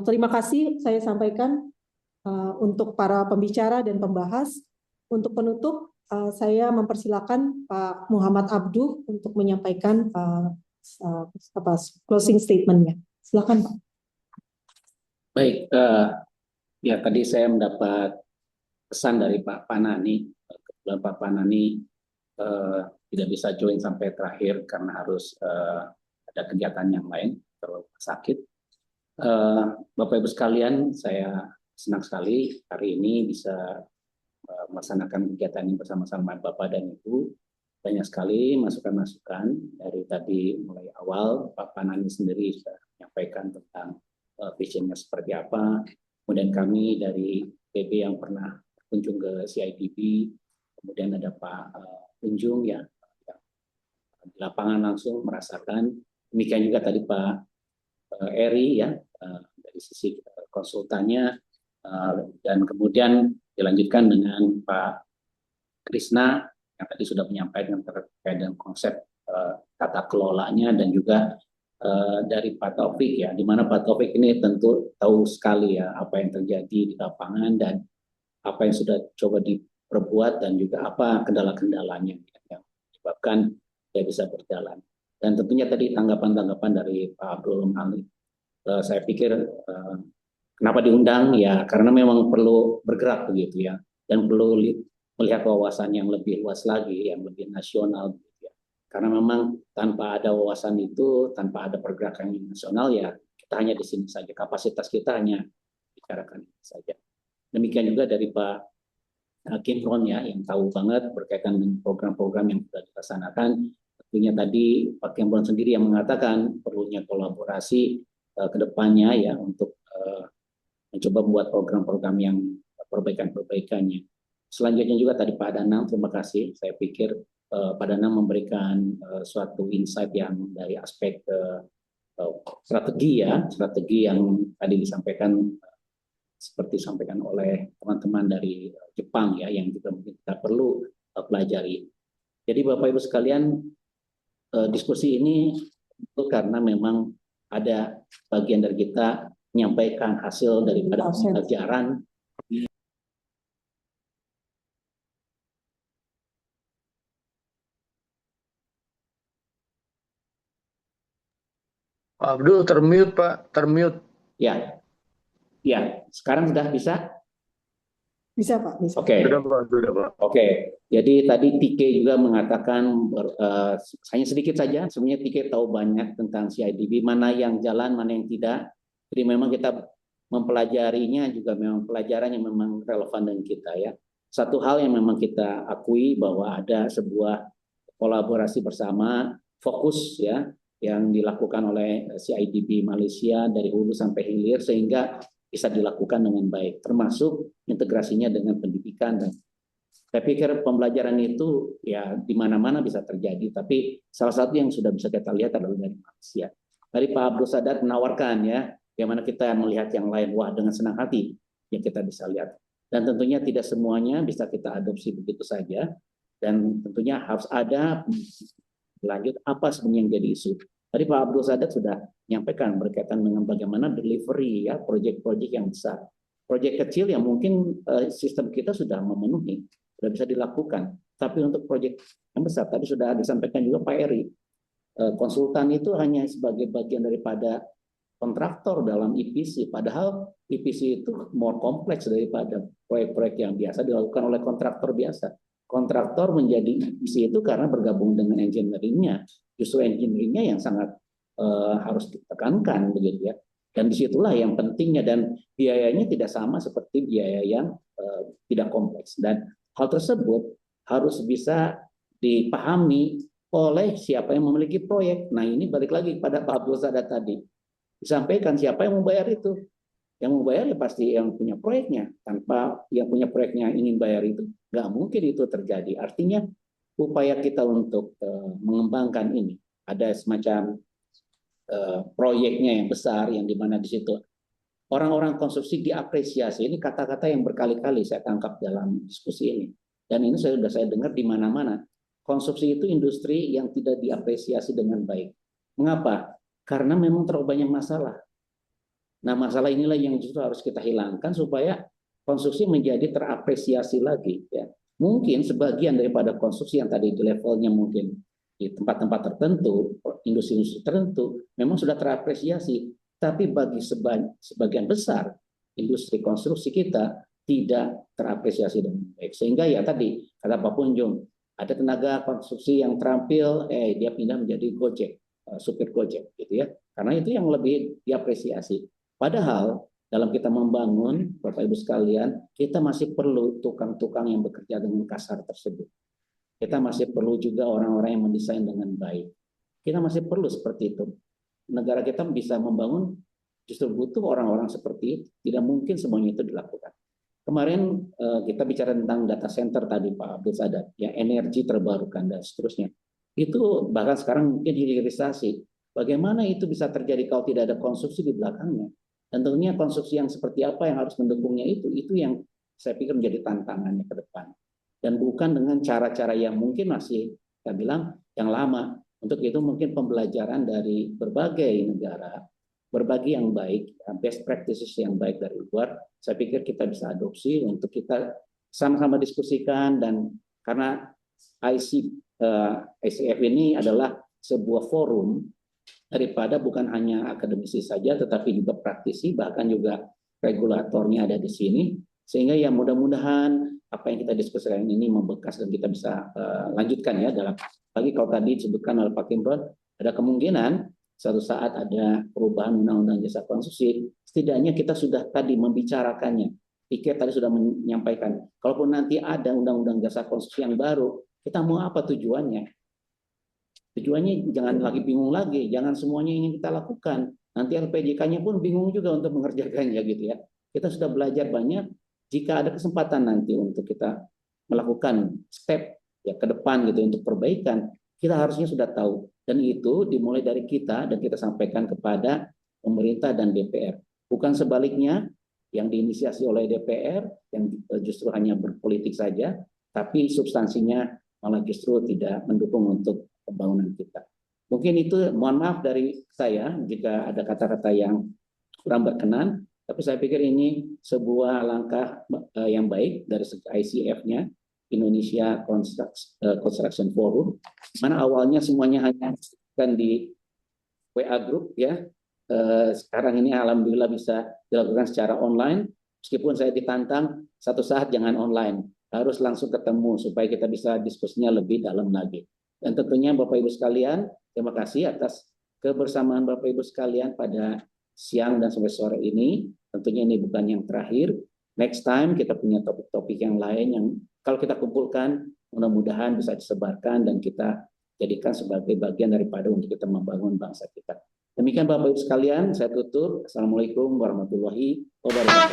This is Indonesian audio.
Terima kasih saya sampaikan untuk para pembicara dan pembahas. Untuk penutup, saya mempersilakan Pak Muhammad Abduh untuk menyampaikan closing statement-nya. Silakan, Pak. Baik, ya tadi saya mendapat pesan dari Pak Panani. Kebetulan Pak Panani tidak bisa join sampai terakhir karena harus ada kegiatan yang lain atau sakit. Bapak Ibu sekalian, saya senang sekali hari ini bisa melaksanakan kegiatan ini bersama-sama Bapak dan Ibu. Banyak sekali masukan-masukan dari tadi mulai awal Pak Panani sendiri sudah menyampaikan tentang visionnya seperti apa. Kemudian kami dari PB yang pernah berkunjung ke CIDB, kemudian ada Pak Kunjung ya, di lapangan langsung merasakan. Demikian juga tadi Pak Eri ya, dari sisi konsultannya, dan kemudian dilanjutkan dengan Pak Krisna yang tadi sudah menyampaikan terkait dengan konsep tata kelolanya, dan juga dari Pak Taufik ya, di mana Pak Taufik ini tentu tahu sekali ya apa yang terjadi di lapangan dan apa yang sudah coba diperbuat dan juga apa kendala-kendalanya yang menyebabkan dia bisa berjalan. Dan tentunya tadi tanggapan-tanggapan dari Pak Abdul Malik, saya pikir kenapa diundang ya karena memang perlu bergerak begitu ya, dan perlu melihat wawasan yang lebih luas lagi, yang lebih nasional. Karena memang tanpa ada wawasan itu, tanpa ada pergerakan yang nasional ya kita hanya di sini saja, kapasitas kita hanya bicarakan saja. Demikian juga dari Pak Kimron ya, yang tahu banget berkaitan dengan program-program yang sudah dilaksanakan. Tentunya tadi Pak Kimron sendiri yang mengatakan perlunya kolaborasi ke depannya ya untuk mencoba membuat program-program yang perbaikan-perbaikannya. Selanjutnya juga tadi Pak Danang, terima kasih. Saya pikir Pak Danang memberikan suatu insight yang dari aspek strategi ya, strategi yang tadi disampaikan seperti disampaikan oleh teman-teman dari Jepang ya, yang juga mungkin kita perlu pelajari. Jadi Bapak Ibu sekalian, diskusi ini itu karena memang ada bagian dari kita menyampaikan hasil daripada pembelajaran. Pak Abdul termute, Pak, termute. Ya, ya. Sekarang sudah bisa? Bisa, Pak. Bisa. Oke. Oke. Jadi tadi Tike juga mengatakan, hanya sedikit saja. Sebenarnya Tike tahu banyak tentang CIDB, mana yang jalan, mana yang tidak. Jadi memang kita mempelajarinya juga memang pelajaran yang memang relevan dengan kita ya. Satu hal yang memang kita akui bahwa ada sebuah kolaborasi bersama, fokus ya, yang dilakukan oleh CIDB Malaysia dari hulu sampai hilir sehingga bisa dilakukan dengan baik, termasuk integrasinya dengan pendidikan. Dan saya pikir pembelajaran itu ya di mana-mana bisa terjadi, tapi salah satu yang sudah bisa kita lihat adalah dari Malaysia. Tadi Pak Abdul Sadat menawarkan ya, bagaimana kita melihat yang lain, wah dengan senang hati yang kita bisa lihat. Dan tentunya tidak semuanya bisa kita adopsi begitu saja, dan tentunya harus ada lanjut apa sebenarnya yang jadi isu. Tadi Pak Abdul Sadat sudah menyampaikan berkaitan dengan bagaimana delivery ya, proyek-proyek yang besar. Proyek kecil yang mungkin sistem kita sudah memenuhi, sudah bisa dilakukan. Tapi untuk proyek yang besar, tadi sudah disampaikan juga Pak Eri, konsultan itu hanya sebagai bagian daripada kontraktor dalam EPC, padahal EPC itu more kompleks daripada proyek-proyek yang biasa dilakukan oleh kontraktor biasa. Kontraktor menjadi EPC itu karena bergabung dengan engineering-nya. Justru engineering-nya yang sangat harus ditekankan begitu ya. Dan disitulah yang pentingnya, dan biayanya tidak sama seperti biaya yang tidak kompleks. Dan hal tersebut harus bisa dipahami oleh siapa yang memiliki proyek. Nah ini balik lagi pada Pak Abdul Sadat tadi. Disampaikan siapa yang membayar itu. Yang membayar ya pasti yang punya proyeknya. Tanpa yang punya proyeknya ingin bayar itu, nggak mungkin itu terjadi. Artinya upaya kita untuk mengembangkan ini, ada semacam proyeknya yang besar, yang dimana di situ orang-orang konsumsi diapresiasi. Ini kata-kata yang berkali-kali saya tangkap dalam diskusi ini, dan ini sudah saya dengar di mana-mana. Konsumsi itu industri yang tidak diapresiasi dengan baik. Mengapa? Karena memang terlalu banyak masalah. Nah, masalah inilah yang justru harus kita hilangkan supaya konstruksi menjadi terapresiasi lagi. Ya. Mungkin sebagian daripada konstruksi yang tadi itu levelnya mungkin di tempat-tempat tertentu, industri-industri tertentu, memang sudah terapresiasi. Tapi bagi sebagian besar industri konstruksi kita tidak terapresiasi dengan baik. Sehingga ya tadi, kata Pak Punjung, ada tenaga konstruksi yang terampil, dia pindah menjadi Gojek, supir Gojek, gitu ya. Karena itu yang lebih diapresiasi. Padahal dalam kita membangun, Bapak Ibu sekalian, kita masih perlu tukang-tukang yang bekerja dengan kasar tersebut. Kita masih perlu juga orang-orang yang mendesain dengan baik. Kita masih perlu seperti itu. Negara kita bisa membangun justru butuh orang-orang seperti itu. Tidak mungkin semuanya itu dilakukan. Kemarin kita bicara tentang data center tadi Pak Abdul Sadar, ya energi terbarukan dan seterusnya. Itu bahkan sekarang mungkin hilirisasi. Bagaimana itu bisa terjadi kalau tidak ada konstruksi di belakangnya? Dan tentunya konstruksi yang seperti apa yang harus mendukungnya itu yang saya pikir menjadi tantangannya ke depan. Dan bukan dengan cara-cara yang mungkin masih, saya bilang, yang lama. Untuk itu mungkin pembelajaran dari berbagai negara, berbagai yang baik, best practices yang baik dari luar, saya pikir kita bisa adopsi untuk kita sama-sama diskusikan. Dan karena ICF ini adalah sebuah forum daripada bukan hanya akademisi saja, tetapi juga praktisi, bahkan juga regulatornya ada di sini. Sehingga ya mudah-mudahan apa yang kita diskusikan ini membekas dan kita bisa lanjutkan ya dalam lagi kalau tadi disebutkan oleh Pak Kimron, ada kemungkinan suatu saat ada perubahan undang-undang jasa konstruksi, setidaknya kita sudah tadi membicarakannya. Pikir tadi sudah menyampaikan, kalaupun nanti ada undang-undang jasa konstruksi yang baru, kita mau apa tujuannya? Tujuannya jangan lagi bingung lagi, jangan semuanya ingin kita lakukan. Nanti LPJK-nya pun bingung juga untuk mengerjakannya gitu ya. Kita sudah belajar banyak. Jika ada kesempatan nanti untuk kita melakukan step ya ke depan gitu untuk perbaikan, kita harusnya sudah tahu. Dan itu dimulai dari kita dan kita sampaikan kepada pemerintah dan DPR. Bukan sebaliknya yang diinisiasi oleh DPR yang justru hanya berpolitik saja, tapi substansinya malah justru tidak mendukung untuk pembangunan kita. Mungkin itu, mohon maaf dari saya jika ada kata-kata yang kurang berkenan, tapi saya pikir ini sebuah langkah yang baik dari ICF-nya, Indonesia Construction Forum, mana awalnya semuanya hanya kan di WA Group ya. Sekarang ini alhamdulillah bisa dilakukan secara online, meskipun saya ditantang satu saat jangan online, harus langsung ketemu supaya kita bisa diskusinya lebih dalam lagi. Dan tentunya Bapak Ibu sekalian, terima kasih atas kebersamaan Bapak Ibu sekalian pada siang dan sampai sore ini. Tentunya ini bukan yang terakhir. Next time kita punya topik-topik yang lain yang kalau kita kumpulkan mudah-mudahan bisa disebarkan dan kita jadikan sebagai bagian daripada untuk kita membangun bangsa kita. Demikian Bapak Ibu sekalian, saya tutup. Assalamualaikum warahmatullahi wabarakatuh.